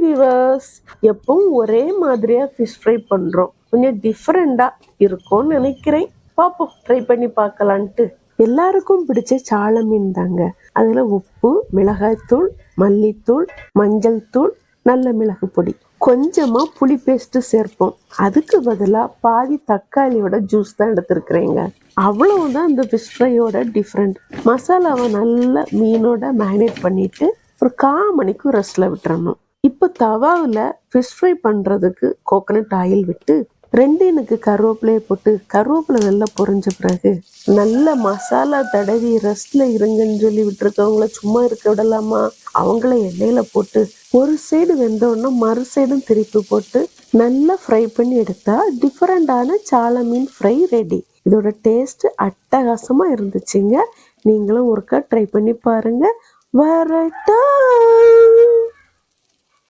Viewers, எப்பவும் ஒரே மாதிரியா ஃபிஷ் ஃப்ரை பண்றோம். கொஞ்சம் டிஃப்ரெண்டா இருக்கும்னு நினைக்கிறேன். பார்ப்போம், ட்ரை பண்ணி பார்க்கலான்ட்டு. எல்லாருக்கும் பிடிச்ச சால மீன் தாங்க. அதுல உப்பு, மிளகாய்த்தூள், மல்லித்தூள், மஞ்சள் தூள், நல்ல மிளகு பொடி, கொஞ்சமா புளி பேஸ்ட் சேர்ப்போம். அதுக்கு பதிலா பாதி தக்காளியோட ஜூஸ் தான் எடுத்திருக்கிறேங்க. அவ்வளவுதான் இந்த ஃபிஷ் ஃப்ரையோட டிஃப்ரெண்ட். மசாலாவை நல்லா மீனோட மேரினேட் பண்ணிட்டு ஒரு 1/4 மணிக்கு ரெஸ்ட்ல விட்டுறணும். இப்போ தவாவில் ஃபிஷ் ஃப்ரை பண்ணுறதுக்கு கோகனட் ஆயில் விட்டு 2 இனுக்கு கருவேப்பிலையை போட்டு கருவேப்பிலை நல்லா பொரிஞ்ச பிறகு நல்ல மசாலா தடவி ரெஸ்ட்ல இருங்கன்னு சொல்லி விட்டுருக்கவங்கள சும்மா இருக்க விடலாமா? அவங்கள எண்ணெயில போட்டு ஒரு சைடு வெந்தோடனே மறு சைடும் திருப்பி போட்டு நல்லா ஃப்ரை பண்ணி எடுத்தா டிஃப்ரெண்டான சால மீன் ஃப்ரை ரெடி. இதோட டேஸ்ட் அட்டகாசமா இருந்துச்சுங்க. நீங்களும் ஒருக்கா ட்ரை பண்ணி பாருங்க. வரட்டா.